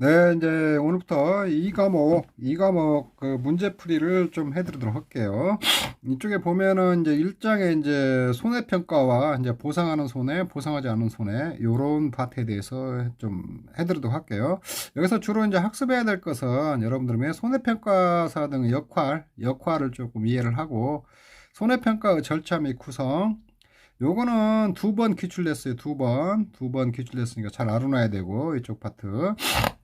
네, 이제 오늘부터 이 과목 그 문제풀이를 좀 해드리도록 할게요. 이쪽에 보면은 이제 1장에 이제 손해평가와 이제 보상하는 손해, 보상하지 않는 손해, 요런 파트에 대해서 좀 해드리도록 할게요. 여기서 주로 이제 학습해야 될 것은 여러분들의 손해평가사 등의 역할을 조금 이해를 하고, 손해평가의 절차 및 구성, 요거는 두 번 기출됐어요. 두 번 기출됐으니까 잘 알아놔야 되고, 이쪽 파트.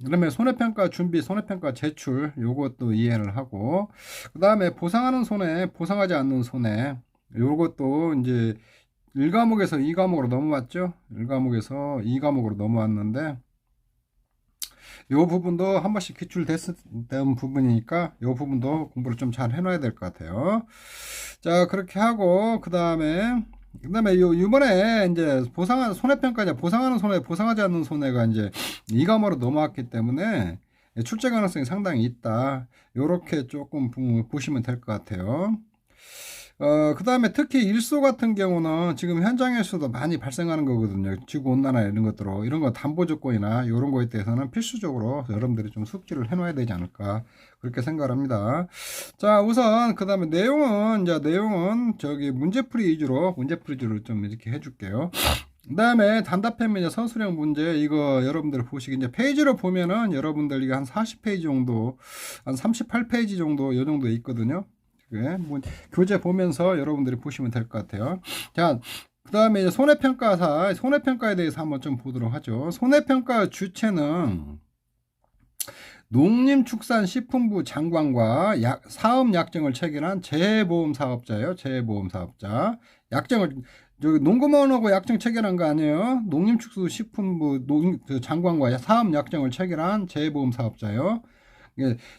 그다음에 손해평가 준비, 손해평가 제출, 요것도 이해를 하고, 그 다음에 보상하는 손해, 보상하지 않는 손해, 요것도 이제 1과목에서 2과목으로 넘어왔죠. 1과목에서 2과목으로 넘어왔는데, 요 부분도 한 번씩 기출됐던 부분이니까 요 부분도 공부를 좀 잘 해놔야 될 것 같아요. 자, 그렇게 하고, 그다음에 이번에 이제 손해평가, 보상하는 손해, 보상하지 않는 손해가 이제 이감으로 넘어왔기 때문에 출제 가능성이 상당히 있다. 요렇게 조금 보시면 될 것 같아요. 그 다음에 특히 일소 같은 경우는 지금 현장에서도 많이 발생하는 거거든요. 지구온난화 이런 것들로. 이런 거 담보 조건이나 이런 거에 대해서는 필수적으로 여러분들이 좀 숙지를 해 놔야 되지 않을까. 그렇게 생각을 합니다. 자, 우선, 그 다음에 내용은 저기 문제풀이 위주로 좀 이렇게 해줄게요. 그 다음에 단답형 이제 서술형 문제, 이거 여러분들 보시기, 이제 페이지로 보면은 여러분들 이게 한 40페이지 정도, 한 38페이지 정도, 요 정도 있거든요. 뭐 교재 보면서 여러분들이 보시면 될 것 같아요. 자, 그 다음에 이제 손해평가에 대해서 한번 좀 보도록 하죠. 손해평가 주체는 농림축산식품부 장관과 사업 약정을 체결한 재해보험사업자예요. 재해보험사업자. 저기 농구먼하고 약정 체결한 거 아니에요. 농림축산식품부 장관과 사업 약정을 체결한 재해보험사업자예요.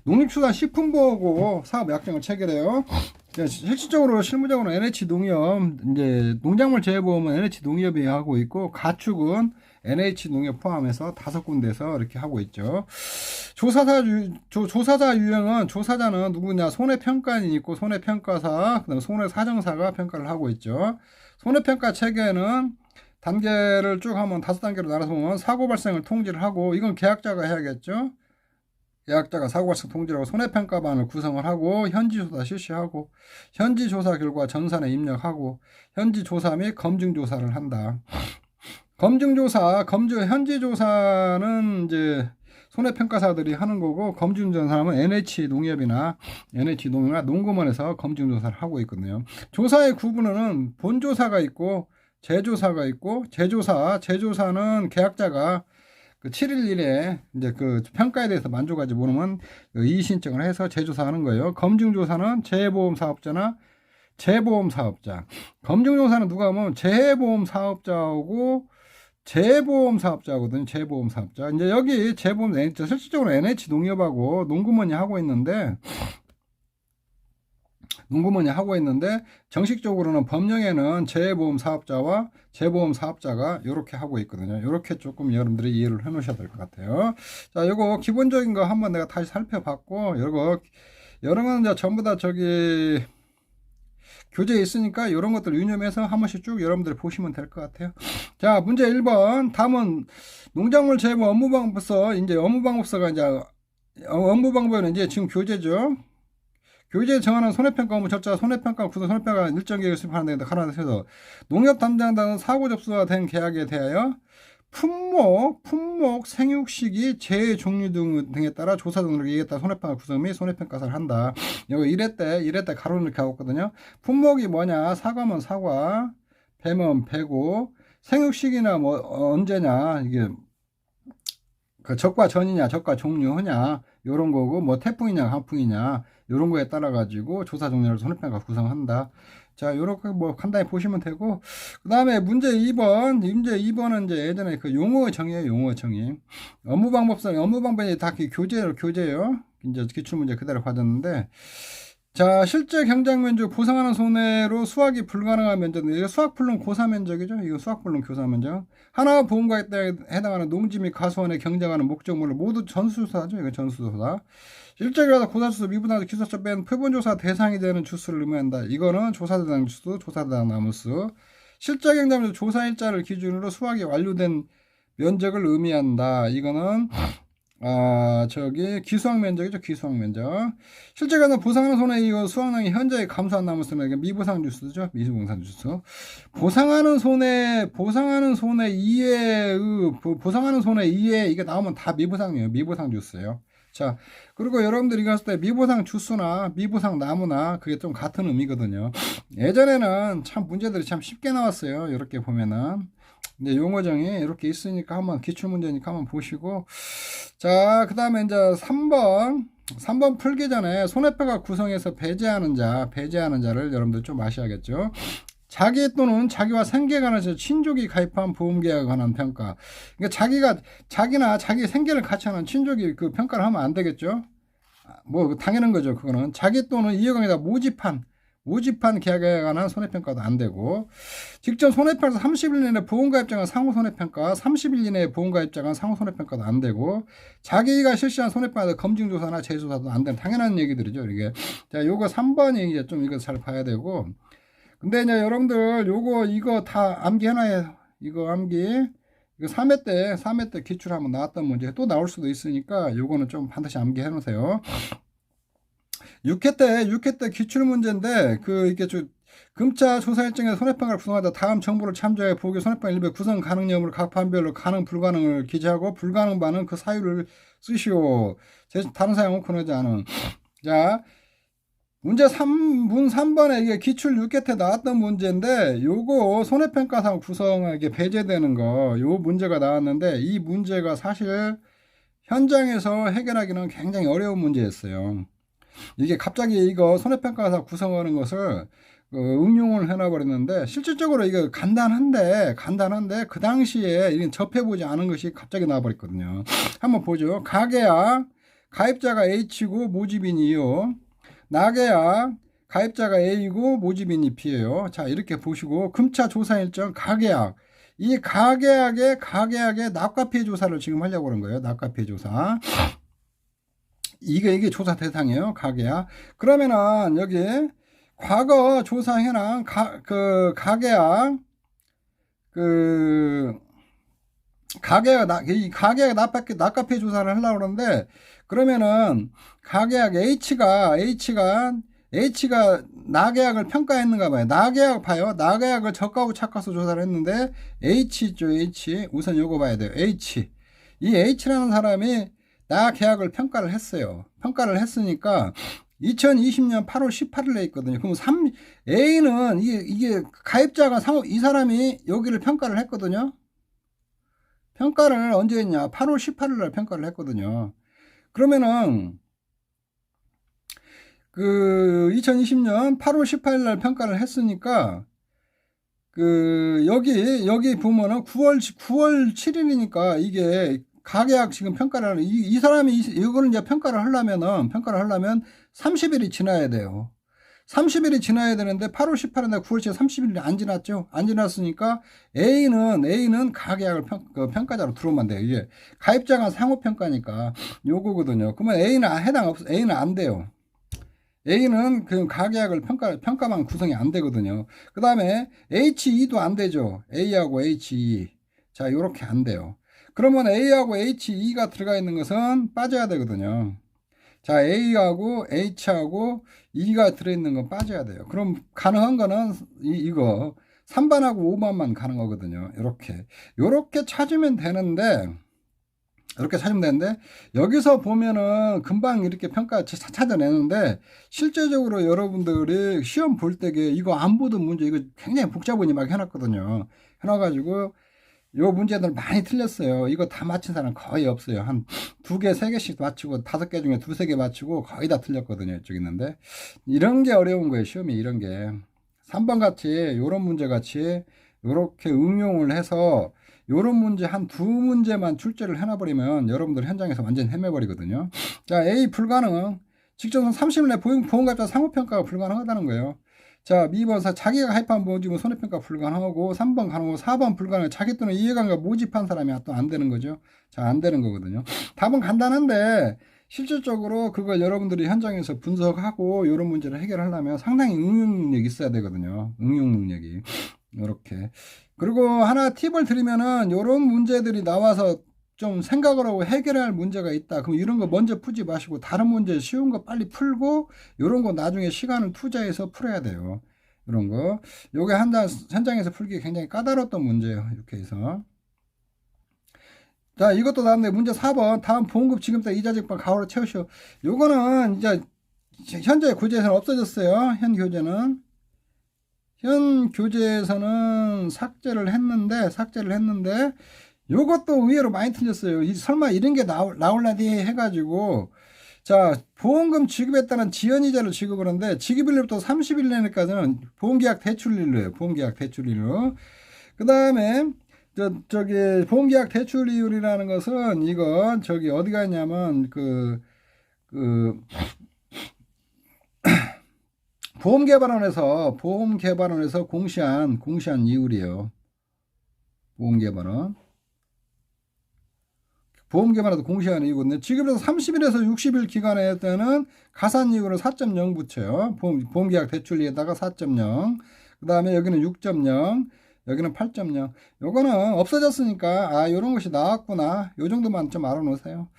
농림축산식품부하고 사업 약정을 체결해요. 핵심적으로 실무적으로 NH농협, 이제 농작물 재해보험은 NH농협이 하고 있고, 가축은 NH농협 포함해서 5군데에서 이렇게 하고 있죠. 조사자 유형은, 조사자는 누구냐? 손해평가인이 있고, 손해평가사, 그 다음에 손해사정사가 평가를 하고 있죠. 손해평가 체계는 단계를 쭉 하면 5단계로 나눠서 보면 사고 발생을 통지를 하고, 이건 계약자가 해야겠죠. 계약자가 사고 발생 통지하고 손해평가반을 구성을 하고 현지조사 실시하고 현지조사 결과 전산에 입력하고 현지조사 및 검증조사를 한다. 현지조사는 이제 손해평가사들이 하는 거고, 검증조사는 NH농협이나 농구먼에서 검증조사를 하고 있거든요. 조사의 구분은 본조사가 있고 재조사가 있고, 재조사는 계약자가 그 7일 이내 이제 그 평가에 대해서 만족하지 못하면 이의 신청을 해서 재조사하는 거예요. 검증조사는 재보험 사업자. 검증조사는 누가 하면 재보험 사업자거든요. 재보험 사업자. 이제 여기 실질적으로 NH 농협하고 농구먼이 하고 있는데 정식적으로는 법령에는 재보험 사업자가 이렇게 하고 있거든요. 이렇게 조금 여러분들이 이해를 해 놓으셔야 될 것 같아요. 자, 요거 기본적인 거 한번 내가 다시 살펴봤고, 여러 건 이제 전부 다 저기 교재에 있으니까 이런 것들 유념해서 한 번씩 쭉 여러분들이 보시면 될 것 같아요. 자, 문제 1번. 다음은 농작물 재보 업무방법서, 이제 업무방법은 이제 지금 교재죠. 교재에 정하는 손해평가 업무 절차, 손해평가 구조, 손해평가 일정 계획을 수립하는 데다 하나에서 농협 담당자는 사고 접수가 된 계약에 대하여 품목, 생육 시기, 재해 종류 등에 따라 조사 등록에 이에 따라 손해평가 구성 및 손해평가사를 한다. 여기 이래 때 가로를 이렇게 하고 있거든요. 품목이 뭐냐? 사과면 사과, 배면 배고, 생육 시기나 뭐 언제냐? 이게 그 적과 전이냐, 적과 종류냐, 요런 거고, 뭐 태풍이냐, 강풍이냐, 요런 거에 따라 가지고 조사 종류를 손해평가 구성한다. 자, 요렇게 뭐 간단히 보시면 되고, 그 다음에 문제 2번은 이제 예전에 그 용어 정의예요, 용어 정의. 업무방법이 다 교재예요. 이제 기출문제 그대로 받았는데, 자, 실제 경작 면적 보상하는 손해로 수확이 불가능한 면적인데, 이거 수확 불능 고사 면적이죠. 이거 수확 불능 고사 면적. 하나 보험가에 해당하는 농지 및 가수원에 경작하는 목적물을 모두 전수조사죠. 이거 전수조사. 실제로서 고사주수 미분하기 기술서 뺀 표본조사 대상이 되는 주수를 의미한다. 이거는 조사대상 주수, 조사대상 나무수. 실제 경작 조사 일자를 기준으로 수확이 완료된 면적을 의미한다. 이거는 저기 기수학 면적이죠. 기수학 면적. 실제 가서 보상하는 손해 이거 수확량이 현저히 감소한 나무수는 이게 미보상 주스죠. 미보상 주스. 보상하는 손해 이에 보상하는 손해 이에 이게 나오면 다 미보상이에요. 미보상 주스예요. 자, 그리고 여러분들이 갔을 때 미보상 주스나 미보상 나무나 그게 좀 같은 의미거든요. 예전에는 참 문제들이 참 쉽게 나왔어요. 이렇게 보면은. 근데 용어정이 이렇게 있으니까 한번 기출문제니까 한번 보시고. 자, 그 다음에 이제 3번 풀기 전에 손해평가 구성에서 배제하는 자를 여러분들 좀 아셔야겠죠. 자기 또는 자기와 생계에 관해서 친족이 가입한 보험계약에 관한 평가. 그러니까 자기나 자기 생계를 같이 하는 친족이 그 평가를 하면 안 되겠죠. 뭐 당연한 거죠. 그거는 자기 또는 이해관계다 모집한 계약에 관한 손해평가도 안 되고, 직접 손해평가 30일 이내 보험가입자간 상호 손해평가, 30일 이내 보험가입자간 상호 손해평가도 안 되고, 자기가 실시한 손해평가 검증조사나 재조사도 안 되는 당연한 얘기들이죠. 이게. 자, 요거 3번이 이제 좀 이거 잘 봐야 되고, 근데 이제 여러분들 이거 다 암기해놔요. 이거 암기. 이거 3회 때 기출 한번 나왔던 문제 또 나올 수도 있으니까 요거는 좀 반드시 암기해 놓으세요. 6회 때 기출 문제인데 이게 금차 조사 일정에 손해평가를 구성하다 다음 정보를 참조해 보기 손해평가 일부 구성 가능 여부를 각 판별로 가능 불가능을 기재하고 불가능 반은 그 사유를 쓰시오. 다른 사용 권하지 않은. 자, 문제 3번에 이게 기출 6회 때 나왔던 문제인데 요거 손해평가상 구성하게 배제되는 요 문제가 나왔는데 이 문제가 사실 현장에서 해결하기는 굉장히 어려운 문제였어요. 이게 갑자기 이거 손해평가사 구성하는 것을 응용을 해놔버렸는데 실질적으로 이거 간단한데 그 당시에 접해보지 않은 것이 갑자기 나와버렸거든요. 한번 보죠. 가계약 가입자가 H고 모집인이 E요. 나계약 가입자가 A고 모집인이 B예요. 자, 이렇게 보시고 금차 조사 일정 가계약 이 가계약의 납과피해 조사를 지금 하려고 그런 거예요. 납과피해 조사. 이게 조사 대상이에요. 가계약. 그러면은 여기 과거 조사 현황 가계약 납과피해 조사를 하려고 그러는데 그러면은 가계약 H가 나계약을 평가했는가 봐요. 나계약 봐요. 나계약을 저가하고 착가수 조사를 했는데 H 있죠. H. 우선 요거 봐야 돼요. H. 이 H라는 사람이 나 계약을 평가를 했어요. 평가를 했으니까 2020년 8월 18일에 있거든요. 그럼 A는 이게 가입자가 이 사람이 여기를 평가를 했거든요. 평가를 언제 했냐? 8월 18일날 평가를 했거든요. 그러면은 2020년 8월 18일날 평가를 했으니까 여기 보면은 9월 7일이니까 이게 가계약 지금 평가를 하는 이 사람이 이거는 이제 평가를 하려면 30일이 지나야 돼요. 30일이 지나야 되는데 8월 18일날 9월 7일 30일이 안 지났죠. 안 지났으니까 A는 가계약을 평가자로 들어오면 돼요. 이게 가입자간 상호 평가니까 요거거든요. 그러면 A는 A는 안 돼요. A는 그 가계약을 평가만 구성이 안 되거든요. 그 다음에 HE도 안 되죠. A하고 HE. 자, 요렇게 안 돼요. 그러면 A하고 HE가 들어가 있는 것은 빠져야 되거든요. 자, A하고 H하고 E가 들어있는 건 빠져야 돼요. 그럼 가능한 거는 이거 3번하고 5번만 가능하거든요. 요렇게 찾으면 되는데 여기서 보면은 금방 이렇게 평가 찾아내는데 실제적으로 여러분들이 시험 볼 때에 이거 안 보던 문제 이거 굉장히 복잡하게 막 해놨거든요. 해놔가지고 요 문제들 많이 틀렸어요. 이거 다 맞힌 사람 거의 없어요. 한 2개, 3개씩 맞추고 5개 중에 2, 3개 맞추고 거의 다 틀렸거든요. 이쪽 있는데 이런 게 어려운 거예요. 시험이 이런 게 3번 같이 요런 문제 같이 요렇게 응용을 해서 요런 문제 한 2문제만 출제를 해놔버리면 여러분들 현장에서 완전 헤매버리거든요. 자, A 불가능. 직전선 30일 내 보험가입자 상호평가가 불가능하다는 거예요. 자, 2번 자기가 가입한 모집은 손해평가 불가능하고 3번 가능하고 4번 불가능. 자기 또는 이해관계가 모집한 사람이 또 안 되는 거죠. 자, 안 되는 거거든요. 답은 간단한데 실질적으로 그걸 여러분들이 현장에서 분석하고 이런 문제를 해결하려면 상당히 응용 능력이 있어야 되거든요. 응용 능력이. 이렇게. 그리고 하나 팁을 드리면은 이런 문제들이 나와서 좀 생각을 하고 해결할 문제가 있다. 그럼 이런 거 먼저 풀지 마시고 다른 문제 쉬운 거 빨리 풀고 이런 거 나중에 시간을 투자해서 풀어야 돼요. 이런 거. 요게 현장에서 풀기 굉장히 까다로웠던 문제예요. 이렇게 해서. 자, 이것도 나왔네. 문제 4번. 다음 보험금 지급자 이자직방 가오로 채우시오. 요거는 이제 현재 교재에서는 없어졌어요. 현 교재는. 현 교재에서는 삭제를 했는데 요것도 의외로 많이 틀렸어요. 설마 이런 게 나올라디 해가지고 자, 보험금 지급에 따른 지연이자를 지급을 하는데 지급일로부터 30일 내까지는 보험계약 대출일로예요. 보험계약 대출일로. 그 다음에 저기 보험계약 대출이율이라는 것은 이건 저기 어디가 있냐면 그 보험개발원에서 공시한 이율이에요. 보험개발원에서 공시한 이유거든요. 지급에서 30일에서 60일 기간에 때는 가산이율을 4.0 붙여요. 보험계약 대출리에다가 4.0. 그 다음에 여기는 6.0. 여기는 8.0. 요거는 없어졌으니까 요런 것이 나왔구나. 요 정도만 좀 알아놓으세요.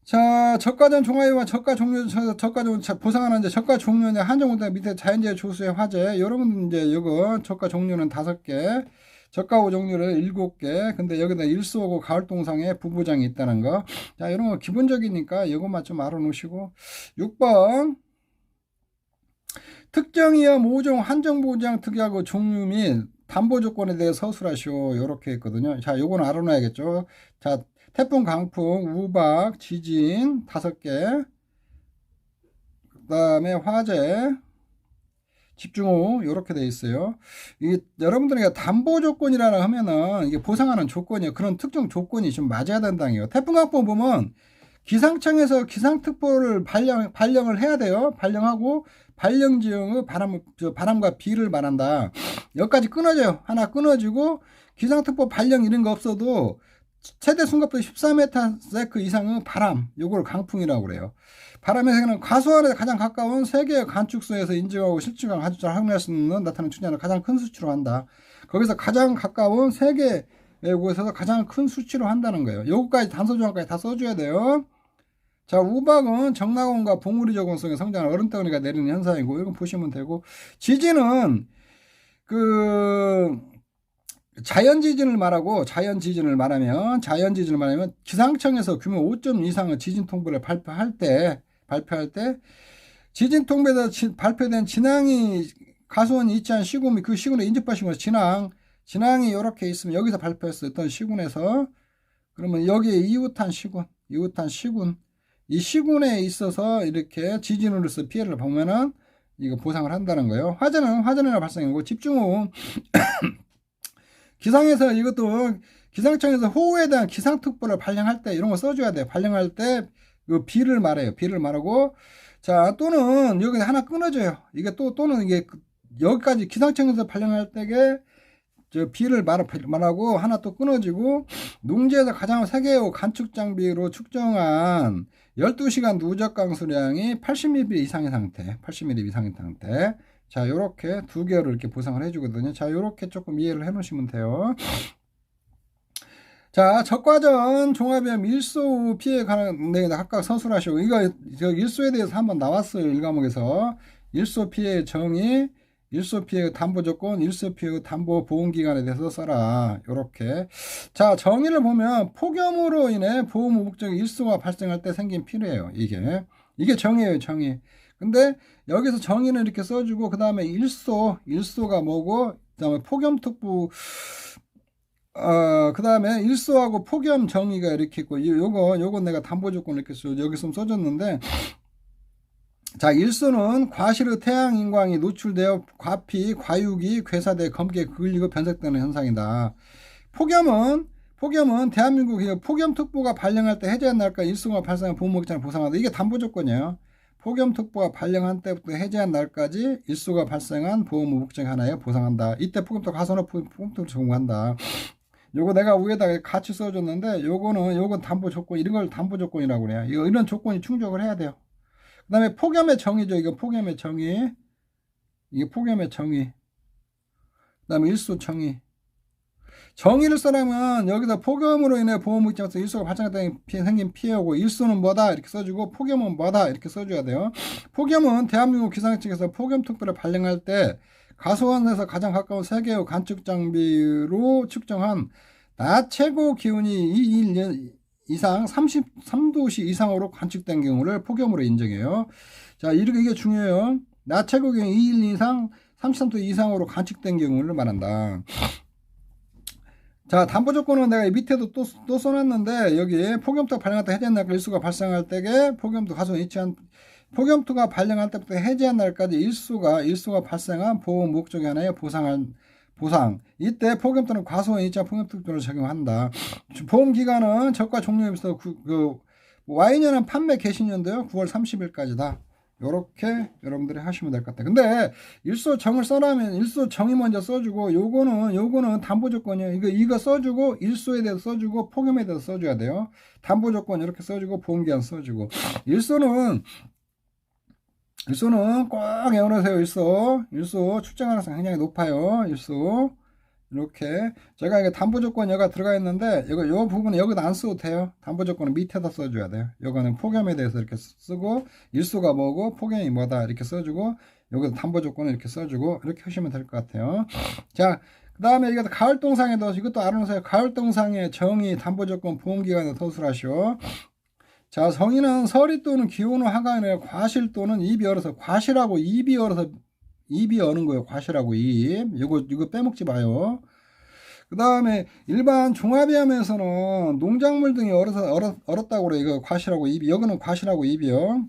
자, 저가 전 종합이와 저가 종료, 보상하는 이제 저가 종료냐, 한정우대 밑에 자연재해 조수의 화재. 여러분, 이제 요거, 저가 종료는 5개, 저가 후 종료를 7개. 근데 여기다 일수하고 가을동상에 부부장이 있다는 거. 자, 이런 거 기본적이니까 요것만 좀 알아놓으시고. 6번. 특정이와 모종, 한정보장 특약의 종류 및 담보 조건에 대해 서술하시오. 요렇게 했거든요. 자, 요거는 알아놔야겠죠. 자, 태풍, 강풍, 우박, 지진 5개. 그 다음에 화재, 집중호우 이렇게 돼 있어요. 이게 여러분들에게 담보 조건이라 하면은 이게 보상하는 조건이에요. 그런 특정 조건이 좀 맞아야 된다는 거예요. 태풍, 강풍 보면 기상청에서 기상특보를 발령을 해야 돼요. 발령하고 발령지형의 바람과 비를 말한다. 여기까지 끊어져요. 하나 끊어지고 기상특보 발령 이런 거 없어도 최대 순간도 14m/s 이상의 바람, 요걸 강풍이라고 그래요. 바람의 세계는 과수원에 가장 가까운 세계의 관측소에서 인증하고 실증을 아주 확인할 수 있는 나타나는 추진을 가장 큰 수치로 한다. 거기서 가장 가까운 세계 곳에서 가장 큰 수치로 한다는 거예요. 요거까지 단서 조항까지 다 써줘야 돼요. 자, 우박은 정락원과 봉우리 적응성의 성장을 얼음덩어리가 내리는 현상이고, 이건 보시면 되고, 지진은 자연지진을 말하면 기상청에서 규모 5점 이상의 지진 통보를 발표할 때 지진 통보에서 발표된 진앙이 가수원이 있지 않은 시군 및 그 시군에 인접한 시군에서 진앙이 이렇게 있으면 여기서 발표했어. 어떤 시군에서 그러면 여기에 이웃한 시군 이 시군에 있어서 이렇게 지진으로서 피해를 보면은 이거 보상을 한다는 거예요. 화재는 발생이고 집중호우 기상에서 이것도 기상청에서 호우에 대한 기상특보를 발령할 때 이런 거 써줘야 돼요. 발령할 때 그 비를 말해요. 비를 말하고 자 또는 여기 하나 끊어져요. 이게 또는 이게 여기까지 기상청에서 발령할 때게 저 비를 말하고 하나 또 끊어지고 농지에서 가장 세계의 관측 장비로 측정한 12시간 누적 강수량이 80mm 이상의 상태. 자, 요렇게 2개월을 이렇게 보상을 해주거든요. 자, 요렇게 조금 이해를 해 놓으시면 돼요. 자, 적과전 종합비용 일소 피해 관한 네, 각각 서술하시고, 이거, 일소에 대해서 한번 나왔어요. 1과목에서. 일소 피해 정의, 일소 피해 담보 조건, 일소 피해 담보 보험 기간에 대해서 써라. 요렇게. 자, 정의를 보면 폭염으로 인해 보험 우복적 일소가 발생할 때 생긴 피해예요. 이게 정의예요, 정의. 근데 여기서 정의는 이렇게 써주고 그 다음에 일소가 뭐고 그 다음에 폭염특보 그 다음에 일소하고 폭염 정의가 이렇게 있고 요건 내가 담보조건 이렇게 여기서 써줬는데 자 일소는 과실의 태양인광이 노출되어 과피, 과육이 괴사돼 검게 그을리고 변색되는 현상이다. 폭염은 대한민국 폭염특보가 발령할 때 해제한 날까 일소가 발생한 보험목장을 보상한다. 이게 담보조건이에요. 폭염특보가 발령한 때부터 해제한 날까지 일소가 발생한 보험 우복증 하나에 보상한다. 이때 폭염특보 가산업 폭염특보 적용한다. 요거 내가 위에다가 같이 써줬는데 요건 담보 조건 이런 걸 담보 조건이라고 그래요. 이런 조건이 충족을 해야 돼요. 그 다음에 폭염의 정의죠. 이게 폭염의 정의. 그 다음에 일소 정의. 정의를 써라면 여기서 폭염으로 인해 보호무기장에서 일소가 발생했다는 생긴 피해고 일소는 뭐다 이렇게 써주고 폭염은 뭐다 이렇게 써줘야 돼요. 폭염은 대한민국 기상청에서 폭염특보를 발령할 때 가소원에서 가장 가까운 세계의 관측 장비로 측정한 낮 최고 기온이 2일 이상 33도씨 이상으로 관측된 경우를 폭염으로 인정해요. 자, 이게 중요해요. 낮 최고 기온 2일 이상 33도 이상으로 관측된 경우를 말한다. 자, 담보 조건은 내가 밑에도 또 써놨는데, 여기 폭염특가 발령할 때 해제한 날까지 일수가 발생할 때에 폭염특 가소는 일치한, 폭염특가 발령할 때부터 해제한 날까지 일수가 발생한 보호 목적에 하나의 보상. 이때 폭염특은 과소한 일치한 폭염특별을 적용한다. 보험기간은 적과 종료에 비해서 Y년은 판매 개시년도요, 9월 30일까지다. 요렇게 여러분들이 하시면 될 것 같아요. 근데 일소정을 써라면 일소정이 먼저 써주고 요거는 담보조건이에요. 이거 써주고 일소에 대해서 써주고 폭염에 대해서 써줘야 돼요. 담보조건 이렇게 써주고 보험기한 써주고 일소는 꼭 외워놓으세요. 일소 출제 가능성이 굉장히 높아요. 일소 이렇게 제가 이게 담보조건 여기가 들어가 있는데 요 부분은 여기다 안 써도 돼요. 담보조건은 밑에다 써줘야 돼요. 요거는 폭염에 대해서 이렇게 쓰고 일수가 뭐고 폭염이 뭐다 이렇게 써주고 여기다 담보조건을 이렇게 써주고 이렇게 하시면 될 것 같아요. 자, 그 다음에 이것도 가을동상에도 이것도 알아놓으세요. 가을동상의 정의 담보조건 보험기간에 서술하시오. 자, 성인은 서리 또는 기온 후 하강이나 과실 또는 입이 얼어서 과실하고 입이 얼어서 입이 어는 거예요. 과실하고 입. 이거 빼먹지 마요. 그 다음에 일반 종합위험에서는 농작물 등이 얼었다고 그래요. 이거 과실하고 입이. 여기는 과실하고 입이요.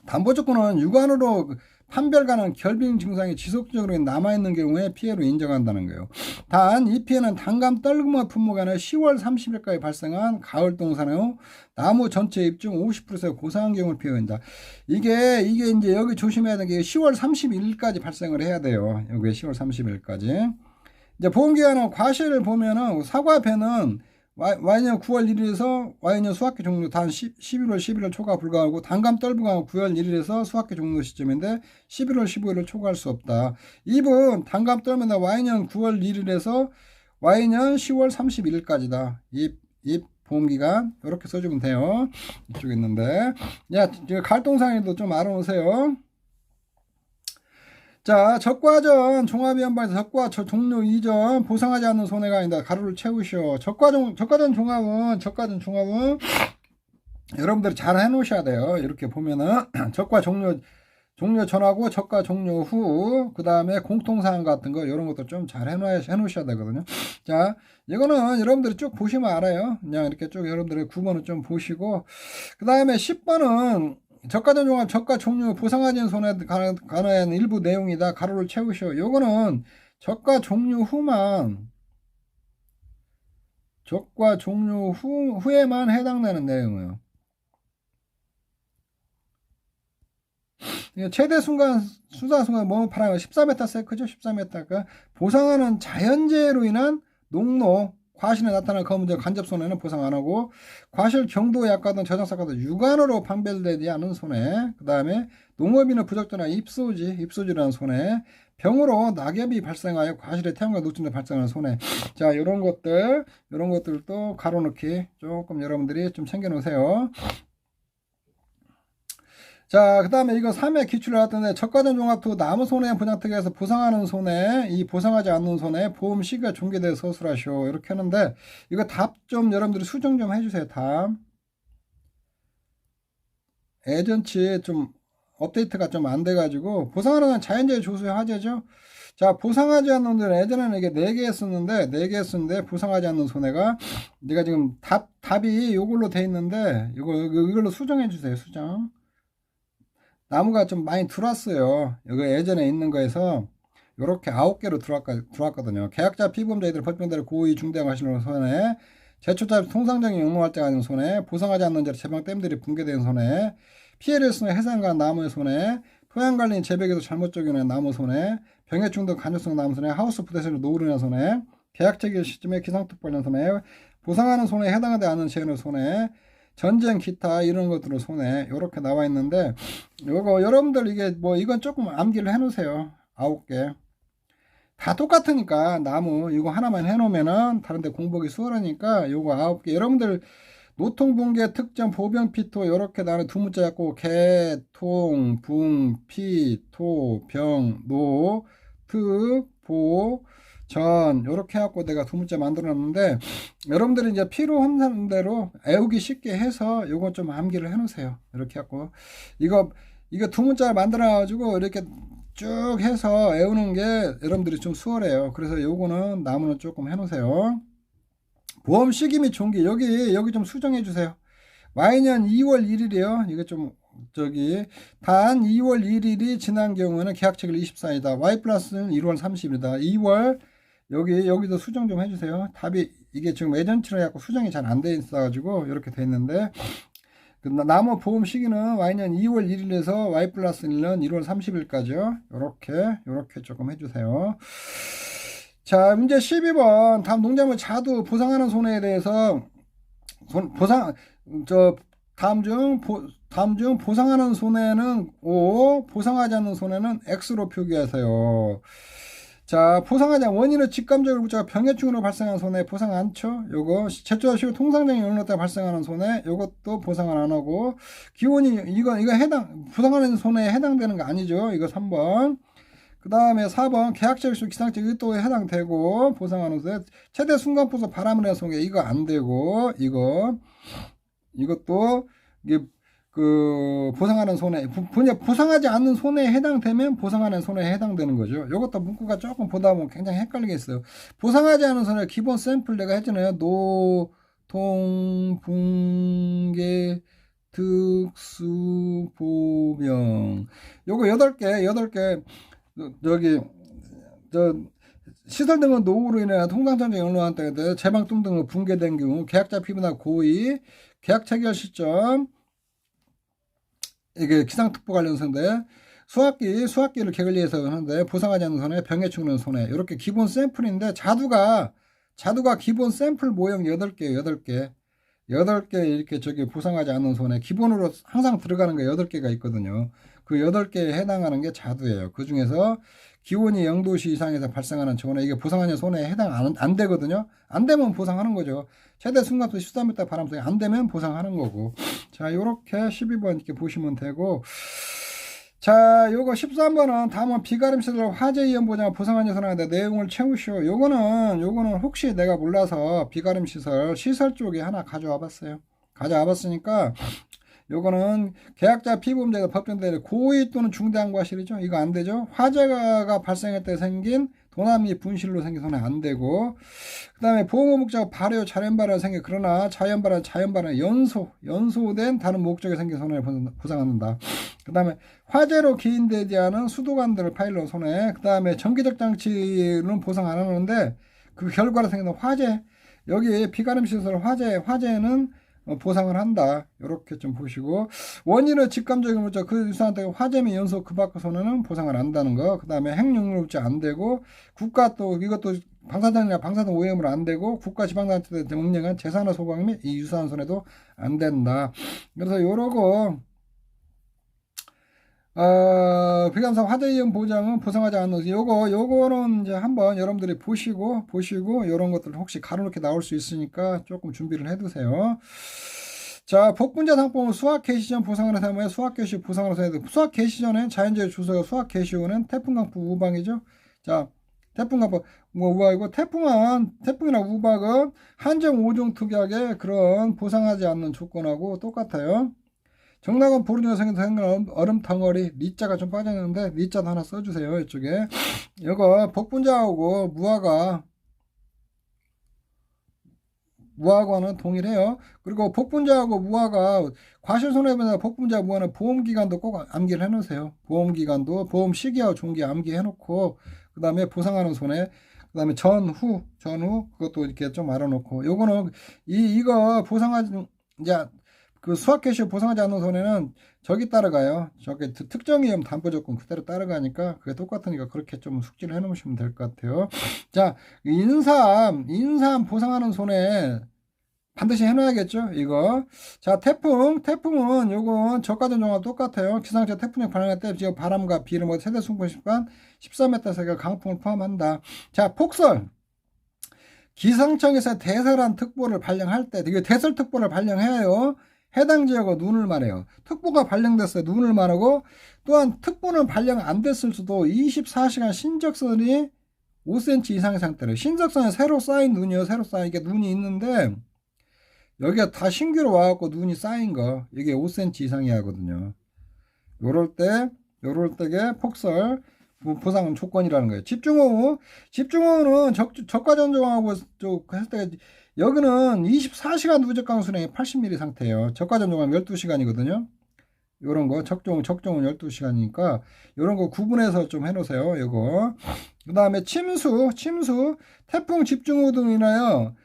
담보조건은 육안으로 판별가는 결빙 증상이 지속적으로 남아있는 경우에 피해로 인정한다는 거예요. 단, 이 피해는 단감 떨구마 품목이 아니라 10월 30일까지 발생한 가을 동산 후 나무 전체 잎중 50%에서 고상한 경우를 피해한다. 이게 이제 여기 조심해야 되는 게 10월 31일까지 발생을 해야 돼요. 여기 10월 30일까지. 이제 보험기간은 과실을 보면은 사과배는 Y년 9월 1일에서 Y년 수확기 종료 단 11월 11일 초과 불가하고 단감 떨부가 9월 1일에서 수확기 종료 시점인데 11월 15일을 초과할 수 없다. 입은 단감 떨면 Y년 9월 1일에서 Y년 10월 31일까지다. 입 보험기간 이렇게 써주면 돼요. 이쪽에 있는데 야, 갈동상에도 좀 알아놓으세요. 자, 적과전 종합위험반에서 적과 종료 이전 보상하지 않는 손해가 아니다. 가로를 채우시오. 적과전 종합은 여러분들이 잘 해놓으셔야 돼요. 이렇게 보면은 적과 종료 전하고 적과 종료 후, 그 다음에 공통사항 같은 거 이런 것도 좀 잘 해놓으셔야 되거든요. 자, 이거는 여러분들이 쭉 보시면 알아요. 그냥 이렇게 쭉 여러분들의 9번은 좀 보시고, 그 다음에 10번은 적과전 종합, 적과 종료, 보상하지 않은 손해에 관한 일부 내용이다. 가로를 채우시오. 요거는 적과 종료 후에만 해당되는 내용이에요. 최대 수사 순간 뭐 파라면 14m 세크죠. 14m. 그러니까 보상하는 자연재해로 인한 농로, 과실에 나타난 그 문제 간접 손해는 보상 안 하고, 과실 경도에 약하던 저장사과도 육안으로 판별되지 않은 손해, 그 다음에 농업인의 부적절한 입소지라는 손해, 병으로 낙엽이 발생하여 과실의 태양과 노출에 발생하는 손해. 자, 이런 것들도 가로넣기 조금 여러분들이 좀 챙겨놓으세요. 자, 그 다음에 이거 3회 기출을 하던데 적과전 종합투 나무 손해 분양특위에서 보상하는 손해, 이 보상하지 않는 손해, 보험 시기가 종료돼서 서술하시오. 이렇게 하는데 이거 답 좀 여러분들이 수정 좀 해주세요. 답. 예전치 좀 업데이트가 좀 안 돼가지고 보상하는 건 자연재해 조수의 화제죠. 자, 보상하지 않는 손해 예전에는 이게 4개 했었는데 보상하지 않는 손해가 내가 지금 답이 이걸로 돼 있는데 이걸로 수정해 주세요. 수정. 나무가 좀 많이 들어왔어요. 여기 예전에 있는 거에서 이렇게 9개로 들어왔거든요. 계약자 피보험자이들 법정대로 고의 중대형 하시는 손해, 제초자 통상적인 영농활동 하는 손해, 보상하지 않는 자로 제방 댐들이 붕괴된 손해, 피해를 쓰는 해상과 나무의 손해, 토양관리 재배기도 잘못 적용한 나무 손해, 병해충 등 간접성 나무 손해, 하우스 부대세로 노후로 인한 손해, 계약 체결 시점에 기상특보 관련 손해, 보상하는 손해에 해당하지 않는 재해의 손해, 전쟁 기타 이런 것들은 손해 이렇게 나와 있는데 요거 여러분들 이게 뭐 이건 조금 암기를 해 놓으세요. 9개. 다 똑같으니까 나무 이거 하나만 해놓으면은 다른데 공부하기 수월하니까 요거 9개 여러분들 노통분계 특정 보병 피토 요렇게 나는 두 문자 잡고 개, 통, 붕, 피, 토, 병, 노, 특, 보, 전 요렇게 해갖고 내가 두 문자 만들어 놨는데 여러분들이 이제 피로 한다는 대로 외우기 쉽게 해서 요거 좀 암기를 해 놓으세요. 이렇게 해갖고 이거 두 문자 만들어 가지고 이렇게 쭉 해서 외우는 게 여러분들이 좀 수월해요. 그래서 요거는 나무는 조금 해 놓으세요. 보험 시기 및 종기 여기 좀 수정해 주세요. Y년 2월 1일이요. 이거 좀 저기 단 2월 1일이 지난 경우는 계약체결 24일이다. Y 플러스는 1월 30일이다. 2월 여기도 수정 좀 해주세요. 답이 이게 지금 예전처럼 해갖고 수정이 잘 안 돼 있어가지고 이렇게 돼 있는데 나무 보험 시기는 Y년 2월 1일에서 Y 플러스 1년 1월 30일까지요. 요렇게 조금 해주세요. 자, 문제 12번. 다음 농작물 자두 보상하는 손해에 대해서 다음 중 보상하는 손해는 O, 보상하지 않는 손해는 X로 표기하세요. 자, 보상하지 않은 원인은 직감적으로 붙여 병해충으로 발생한 손해 보상 않죠. 요거 제초하시고 통상적인 연료 때문에 발생하는 손해 요것도 보상을 안 하고 기본이 이거 보상하는 손해에 해당되는 거 아니죠. 이거 3번. 그 다음에 4번 계약적 시 기상적 의도에 해당되고 보상하는 손해 최대 순간포수 바람을 해서 손해 이거 안 되고 이것도 이게 보상하는 손해 보상하지 않는 손해에 해당되면 보상하는 손해에 해당되는 거죠. 이것도 문구가 조금 보다 보면 굉장히 헷갈리겠어요. 보상하지 않은 손해 기본 샘플 내가 했잖아요. 노, 통, 붕괴, 특수, 보명 요거 8개 시설 등은 노후로 인해 통상전쟁 연로한 때에 재방통 등은 붕괴된 경우 계약자 피부나 고의 계약 체결 시점 이게 기상특보 관련서인데 수학기를 계획해서 하는데 보상하지 않는 손해, 병해충 손해 이렇게 기본 샘플인데 자두가 기본 샘플 모형 8개 이렇게 보상하지 않는 손해 기본으로 항상 들어가는 게 8개가 있거든요. 그 8개에 해당하는 게 자두예요. 그 중에서 기온이 0도씨 이상에서 발생하는 손해 이게 보상하는 손해에 해당 안 되거든요. 안 되면 보상하는 거죠. 최대 순간도 13m 바람 속에 안 되면 보상하는 거고. 자, 요렇게 12번 이렇게 보시면 되고. 자, 요거 13번은 다음은 비가림 시설 화재 위험 보장 보상하는 손해인데 내용을 채우시오. 요거는 혹시 내가 몰라서 비가림 시설 쪽에 하나 가져와 봤어요. 가져와 봤으니까 요거는 계약자 피보험자가 법정대리 고의 또는 중대한 과실이죠. 이거 안 되죠. 화재가 발생할 때 생긴 도난 및 분실로 생긴 손해 안 되고 그 다음에 보험 목적 발효 자연발효 생겨 그러나 자연발효 연소된 다른 목적에 생긴 손해를 보상한다. 그 다음에 화재로 기인되지 않은 수도관들 파일로 손해 그 다음에 전기적 장치는 보상 안 하는데 그 결과로 생기는 화재 여기 비가림 시설 화재는 보상을 한다. 이렇게 좀 보시고 원인은 직감적인 물자 그 유사한테 화재 및 연소 그 밖의 손해는 보상을 한다는 거. 그 다음에 핵융합자 안 되고 국가 또 이것도 방사선이나 방사선 오염을 안 되고 국가 지방단체 명령한 재산의 소각 및 이 유사한 손해도 안 된다. 그래서 요러고 비감사 화재 위험 보장은 보상하지 않는 요거는 이제 한번 여러분들이 보시고 이런 것들 혹시 가로놓게 나올 수 있으니까 조금 준비를 해두세요. 자, 복분자 상품은 수확 개시 전 보상하는 사람의 수확 개시 보상하는 사람의 수확 개시 전엔 자연재해 주소가 수확 개시 후는 태풍 강풍 우박이죠. 자, 태풍 강풍 우박이고 태풍이나 우박은 한정 5종 특약의 그런 보상하지 않는 조건하고 똑같아요. 정락원 보루 중에 생긴 얼음 덩어리 리자가 좀 빠졌는데 리자도 하나 써주세요. 이쪽에 이거 복분자하고 무화과는 동일해요. 그리고 복분자하고 무화과 과실손해보다 복분자 무화과는 보험기간도 꼭 암기를 해놓으세요. 보험기간도 보험 시기하고 종기 암기해놓고 그 다음에 보상하는 손해 그 다음에 전후 그것도 이렇게 좀 알아놓고 요거는 이거 보상하지 이제 그 수학 개시 보상하지 않는 손해는 저기 따라가요. 저기 특정 위험 담보 조건 그대로 따라가니까 그게 똑같으니까 그렇게 좀 숙지를 해 놓으시면 될 것 같아요. 자, 인삼 보상하는 손해 반드시 해놔야겠죠, 이거. 자, 태풍은 요건 저가전 종합 똑같아요. 기상청 태풍력 발생할 때 지금 바람과 비를 뭐 최대 순간 13m세가 강풍을 포함한다. 자, 폭설. 기상청에서 대설한 특보를 발령할 때, 이게 대설특보를 발령해요. 해당 지역은 눈을 말해요. 특보가 발령됐어요. 눈을 말하고, 또한 특보는 발령 안 됐을 수도 24시간 신적선이 5cm 이상의 상태로, 신적선에 새로 쌓인 눈이요. 새로 쌓인 이게 눈이 있는데, 여기가 다 신규로 와갖고 눈이 쌓인 거, 이게 5cm 이상이 하거든요. 요럴 때게 폭설 보상 조건이라는 거예요. 집중호우는 저가전종하고 했을 때, 여기는 24시간 누적 강수량이 80mm 상태예요. 저가전종하면 12시간이거든요. 요런 거, 적종은 12시간이니까, 요런 거 구분해서 좀 해놓으세요, 요거. 그 다음에 침수, 태풍 집중호우 등으로 인하여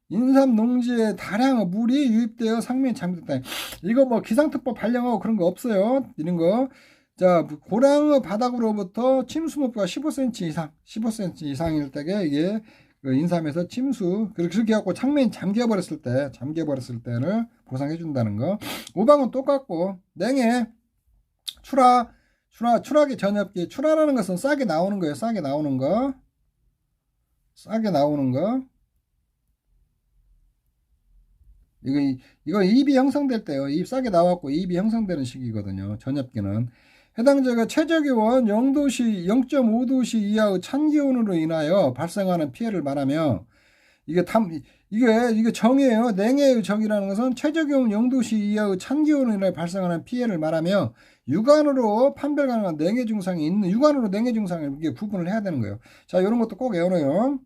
인삼 농지에 다량 물이 유입되어 상면이 잠겼다. 이거 뭐 기상특보 발령하고 그런 거 없어요. 이런 거. 자, 고량의 바닥으로부터 침수 높이가 15cm 이상일 때게 이게 그 인삼에서 침수, 그렇게 해갖고 창면이 잠겨버렸을 때를 보상해 준다는 거. 오방은 똑같고, 냉해, 추락이 전엽기. 추라라는 것은 싸게 나오는 거예요. 싸게 나오는 거. 이거 입이 형성될 때요. 입 싸게 나왔고 입이 형성되는 시기거든요. 전엽기는. 해당 지역의 최저기온 0도씨, 0.5도씨 이하의 찬기온으로 인하여 발생하는 피해를 말하며, 이게 정이에요. 냉해의 정이라는 것은 최저기온 0도씨 이하의 찬기온으로 인하여 발생하는 피해를 말하며, 육안으로 판별 가능한 냉해 증상이 있는, 육안으로 냉해 증상을 이게 구분을 해야 되는 거예요. 자, 이런 것도 꼭 외워놔요.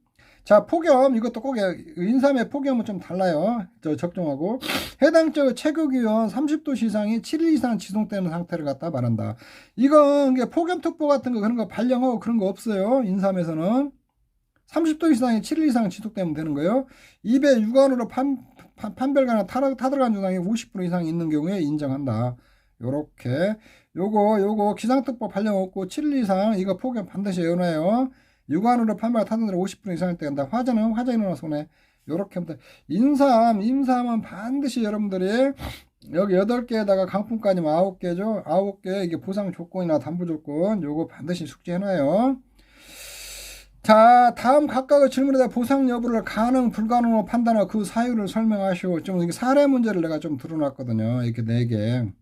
자, 폭염, 이것도 꼭 인삼의 폭염은 좀 달라요. 적정하고. 해당 지역의 최고기온 30도씨 이상이 7일 이상 지속되는 상태를 갖다 말한다. 이건 폭염특보 같은 거 그런 거 발령하고 그런 거 없어요. 인삼에서는 30도 이상이 7일 이상 지속되면 되는 거예요. 입에 육안으로 판별가나 타들어간 증상이 50% 이상 있는 경우에 인정한다. 요렇게. 요거 기상특보 발령 없고 7일 이상 이거 폭염 반드시 외워놔요. 육안으로 판매가 타던으로 50% 이상일 때 간다. 화재는 화재 손해. 요렇게 합니다. 인삼은 반드시 여러분들이 여기 8개에다가 강풍까지 9개죠. 9개 이게 보상 조건이나 담보 조건 요거 반드시 숙지해놔요. 자, 다음 각각의 질문에 대한 보상 여부를 가능 불가능으로 판단하고 그 사유를 설명하시오. 좀 이게 사례 문제를 내가 좀 들어놨거든요. 이렇게 4개.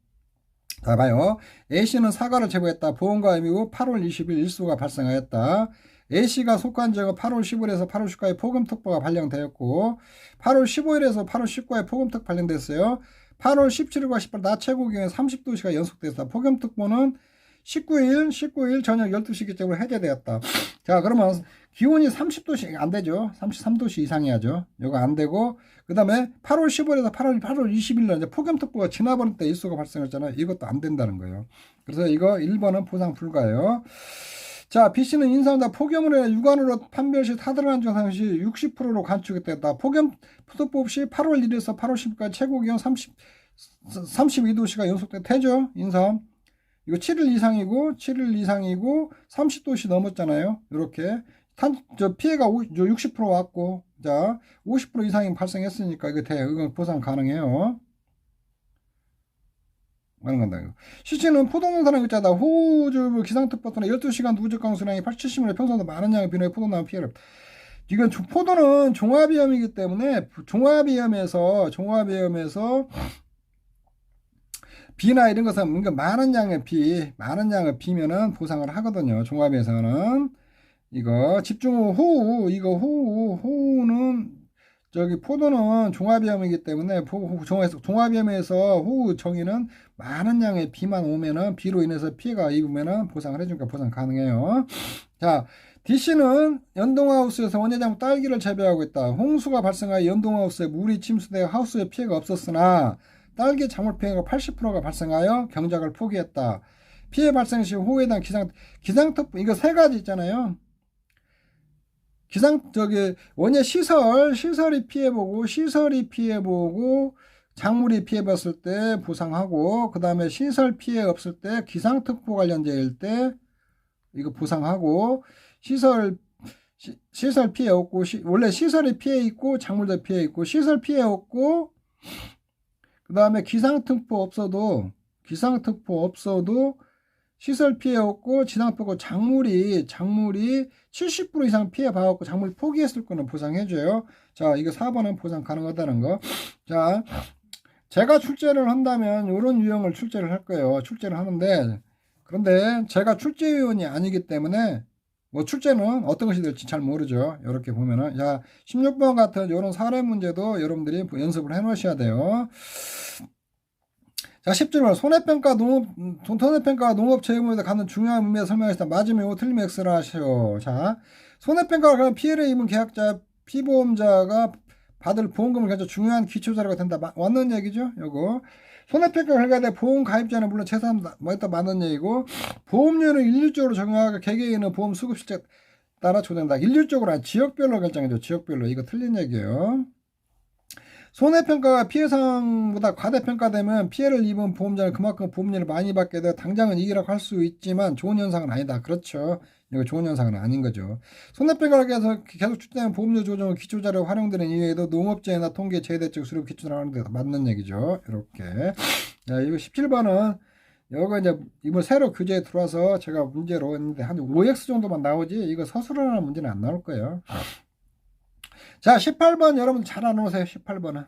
자, 봐요. A씨는 사과를 제보했다. 보험과 의미고 8월 20일 일수가 발생하였다. A씨가 속한 지역은 8월 15일에서 8월 10일까지 폭염특보가 발령되었고, 8월 15일에서 8월 19일에 폭염특보 발령됐어요. 8월 17일과 18일 낮 최고 기온이 30도씨가 연속됐다. 폭염특보는 19일 저녁 12시기 때문에 해제되었다. 자, 그러면 기온이 30도씨 안 되죠. 33도씨 이상이야죠. 이거 안 되고, 그 다음에 8월 15일에서 8월 20일 이제 폭염특보가 지나버릴 때 일수가 발생했잖아요. 이것도 안 된다는 거예요. 그래서 이거 1번은 보상 불가예요. 자, B씨는 인삼다 폭염으로 육안으로 판별 시 타들어간 증상 시 60%로 간축됐다. 폭염특보 없이 8월 1일에서 8월 10일까지 최고기온 32도씨가 연속되죠. 인삼. 이거 7일 이상이고 30도씨 넘었잖아요. 이렇게 피해가 60% 왔고, 자 50% 이상이 발생했으니까 이건 보상 가능해요. C씨는 포도농사랑 있잖아. 호우주부 기상특보나 12시간 누적 강수량이 70mm 평소보다 많은 양의 비료에 포도나무 피해를. 이건 포도는 종합위험이기 때문에 종합위험에서 비나 이런 것은 뭔가 많은 양의 비면은 보상을 하거든요. 종합에서는 이거 집중호우, 호우는 포도는 종합위험이기 때문에 종합위험에서 호우 정의는 많은 양의 비만 오면은 비로 인해서 피해가 입으면은 보상을 해주니까 보상 가능해요. 자, D씨는 연동하우스에서 원예장 딸기를 재배하고 있다. 홍수가 발생하여 연동하우스에 물이 침수되어 하우스에 피해가 없었으나 딸기 작물 피해가 80%가 발생하여 경작을 포기했다. 피해 발생 시 호우에 대한 기상특보 이거 3가지 있잖아요. 원예 시설이 피해보고 작물이 피해봤을 때 보상하고, 그 다음에 시설 피해 없을 때 기상특보 관련자일 때 이거 보상하고, 시설 시설 피해 없고, 원래 시설이 피해 있고, 작물도 피해 있고, 시설 피해 없고, 그 다음에 기상특보 없어도, 시설 피해 없고, 지상특보 작물이 70% 이상 피해 봐갖고, 작물 포기했을 거는 보상해줘요. 자, 이거 4번은 보상 가능하다는 거. 자, 제가 출제를 한다면, 이런 유형을 출제를 할 거예요. 출제를 하는데, 그런데 제가 출제위원이 아니기 때문에, 뭐 출제는 어떤 것이 될지 잘 모르죠. 이렇게 보면은 자 16번 같은 이런 사례 문제도 여러분들이 연습을 해 놓으셔야 돼요. 자 10절 손해평가 농업체육물에 갖는 중요한 의미에 설명하시다. 맞으면 O, 틀리면 X라 하시오. 자 손해평가가 그런 피해를 입은 계약자 피보험자가 받을 보험금을 가져 중요한 기초자료가 된다. 맞는 얘기죠. 요거 손해평가 결과에 보험 가입자는 물론 재산 뭐했다 맞는 얘기고 보험료는 일률적으로 적용하고 개개인의 보험 수급 실제 따라 조정된다. 일률적으로 아니 지역별로 결정해줘. 지역별로. 이거 틀린 얘기예요. 손해평가가 피해상보다 과대평가되면 피해를 입은 보험자는 그만큼 보험료를 많이 받게 되어 당장은 이기라고 할 수 있지만 좋은 현상은 아니다. 그렇죠. 이거 좋은 현상은 아닌 거죠. 손해평가를 위해서 계속 출제되는 보험료 조정은 기초자료 활용되는 이외에도 농업재해나 통계 재해대책 수립 기초자료 하는 데 맞는 얘기죠. 이렇게. 자, 이거 17번은 이거 이제 이번 새로 교재에 들어와서 제가 문제로 했는데 한 5X 정도만 나오지 이거 서술하는 문제는 안 나올 거예요. 자 18번 여러분 잘 알아놓으세요. 18번은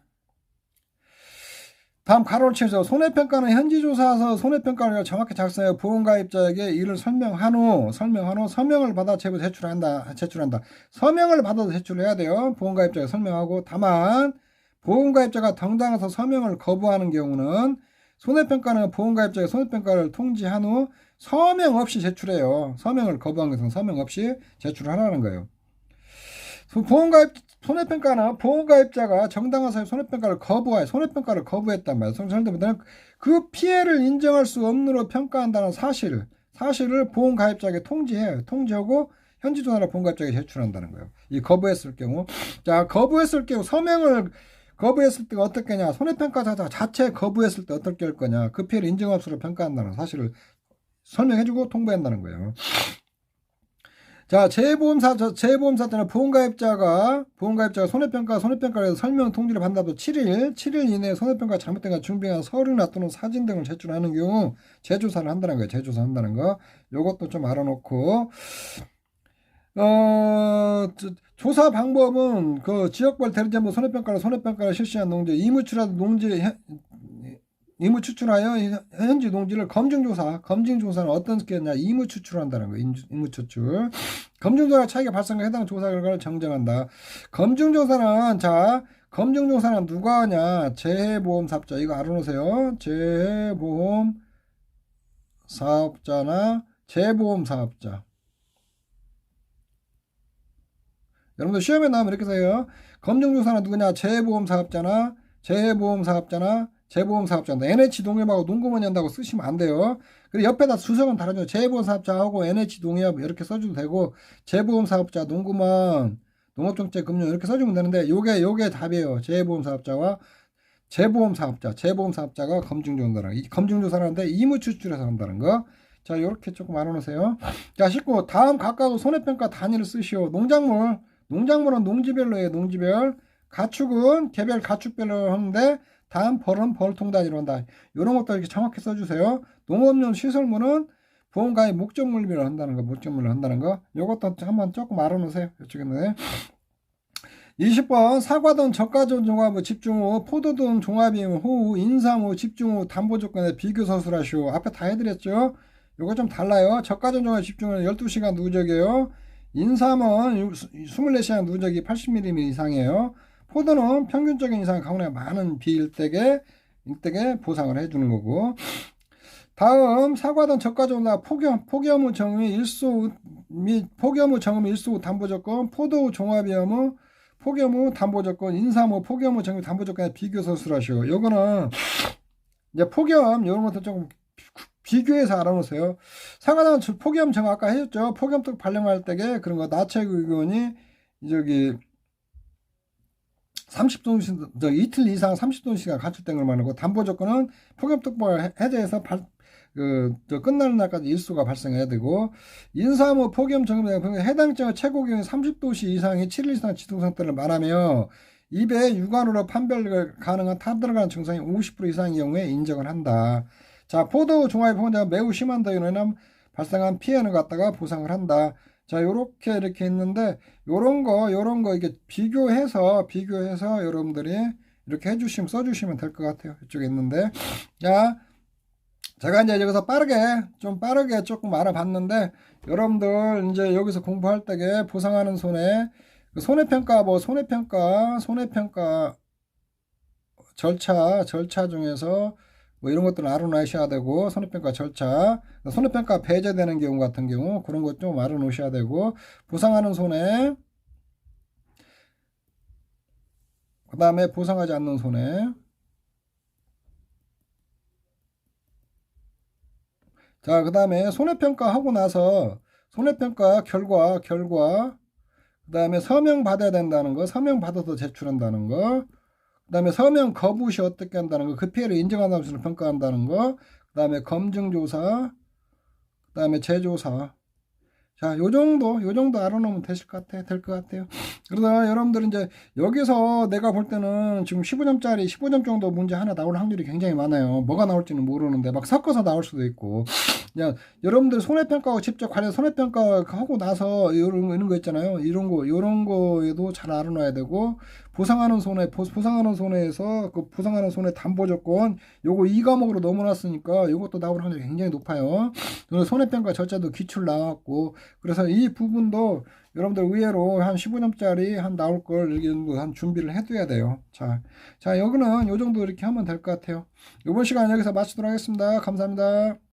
다음 가로를 치면서 손해평가는 현지조사에서 손해평가를 정확히 작성해 보험가입자에게 이를 설명한 후 서명을 받아 제출한다. 서명을 받아도 제출해야 돼요. 보험가입자가 설명하고 다만 보험가입자가 당당해서 서명을 거부하는 경우는 손해평가는 보험가입자가 손해평가를 통지한 후 서명 없이 제출해요. 서명을 거부한 것은 서명 없이 제출하라는 거예요. 손해평가는 보험가입자가 정당한 사유 손해평가를 거부했단 말이에요. 손해평가는 그 피해를 인정할 수 없느로 평가한다는 사실을 보험가입자에게 통지하고 현지조사를 보험가입자에게 제출한다는 거예요. 이 거부했을 경우. 자, 거부했을 경우 서명을 거부했을 때가 어떻게냐. 손해평가자 자체 거부했을 때 어떻게 할 거냐. 그 피해를 인정할 수로 평가한다는 사실을 설명해주고 통보한다는 거예요. 자, 재보험사자는 보험가입자가 손해평가에서 설명 통지를 받는다고 7일 이내에 손해평가 잘못된 거 증빙한 서류나 또는 사진 등을 제출하는 경우 재조사를 한다는 거예요. 재조사한다는 거. 요것도 좀 알아놓고, 조사 방법은 그 지역별 대리점부 손해평가를 실시한 농지, 이무 추출하여 현지 농지를 검증조사는 어떤 게냐 이무 추출한다는 거예요. 이무 추출. 검증조사 차이가 발생과 해당 조사 결과를 정정한다. 검증조사는 누가 하냐? 재해보험사업자. 이거 알아놓으세요. 재해보험사업자나 재보험사업자. 여러분들 시험에 나오면 이렇게 써요. 검증조사는 누구냐? 재해보험사업자나 재보험사업자인데 NH농협하고 농구먼이 한다고 쓰시면 안 돼요. 그리고 옆에다 수석은 달아줘요. 재보험사업자하고 NH농협 이렇게 써줘도 되고 재보험사업자, 농구먼, 농업정책금융 이렇게 써주면 되는데 요게 답이에요. 재보험사업자가 검증조사라는 이 검증조사라는데 이무추출해서 한다는 거. 자, 요렇게 조금 알아놓으세요. 자, 19 다음 각각 손해평가 단위를 쓰시오. 농작물은 농지별로 해요. 농지별. 가축은 개별 가축별로 하는데 다음 벌은 벌통 단위로 한다. 이런 것도 이렇게 정확히 써주세요. 농업용 시설물은 보험가입 목적물로 한다는 거. 이것도 한번 조금 알아놓으세요. 이쪽에는. 20번 사과 등 저가전 종합 집중 후 포도 등 종합이 후 인삼 후 집중 후 담보 조건에 비교 서술하시오. 앞에 다 해드렸죠. 요거 좀 달라요. 저가전 종합 집중은 12시간 누적이에요. 인삼은 24시간 누적이 80mm 이상이에요. 포도는 평균적인 이상 가운데 많은 비일대게 보상을 해주는 거고. 다음 사과등 저가전나 폭염 후 정음이 일소 및 폭염 후 정음이 일소 후 담보 조건, 포도 후 종합이염 후 폭염 후 담보 조건, 인삼 후 폭염 후 정음이 담보 조건에 비교 서술하시오. 요거는 이제 폭염 이런 것도 조금 비교해서 알아놓으세요. 사과등 폭염 정 아까 해줬죠. 폭염특 발령할 때게 그런 거 나체의 의견이 저기 30도 이틀 이상 30도씨가 간출된 걸 말하고 담보 조건은 폭염특보를 해제해서 저 끝나는 날까지 일수가 발생해야 되고, 인사무 폭염 정도에 해당 지역 최고 기온이 30도씨 이상이 7일 이상 지속 상태를 말하며 입에 육안으로 판별 가능한 타 들어가는 증상이 50% 이상의 경우에 인정을 한다. 자, 포도 종합 보건자가 매우 심한 더위로 인한 발생한 피해는 갖다가 보상을 한다. 자, 요렇게 이렇게 있는데, 요런 거 이게 비교해서 여러분들이 이렇게 해주시면, 써주시면 될 것 같아요. 이쪽에 있는데. 자, 제가 이제 여기서 빠르게 조금 알아봤는데, 여러분들 이제 여기서 공부할 때에 보상하는 손해평가 절차 중에서 뭐 이런 것들을 알아놓으셔야 되고, 손해평가 절차, 손해평가 배제되는 경우 같은 경우, 그런 것 좀 알아놓으셔야 되고, 보상하는 손해, 그 다음에 보상하지 않는 손해. 자, 그 다음에 손해평가 하고 나서, 손해평가 결과, 그 다음에 서명 받아야 된다는 거, 서명 받아서 제출한다는 거, 그 다음에 서명 거부 시 어떻게 한다는 거, 그 피해를 인정한다는 것을 평가한다는 거, 그 다음에 검증조사, 그 다음에 재조사. 자, 요 정도 알아놓으면 될 것 같아요. 그러다 여러분들은 이제 여기서 내가 볼 때는 지금 15점 정도 문제 하나 나올 확률이 굉장히 많아요. 뭐가 나올지는 모르는데 막 섞어서 나올 수도 있고. 그냥 여러분들 손해평가하고 직접 관련 손해평가 하고 나서 이런 거 있잖아요. 이런 거에도 잘 알아놔야 되고, 보상하는 손해에서 그 보상하는 손해 담보 조건 요거 2과목으로 넘어놨으니까 요것도 나올 확률이 굉장히 높아요. 손해평가 절차도 기출 나왔고, 그래서 이 부분도 여러분들 의외로 한 15점짜리 한 나올 걸 이렇게 한 준비를 해둬야 돼요. 자, 여기는 요 정도 이렇게 하면 될 것 같아요. 이번 시간 여기서 마치도록 하겠습니다. 감사합니다.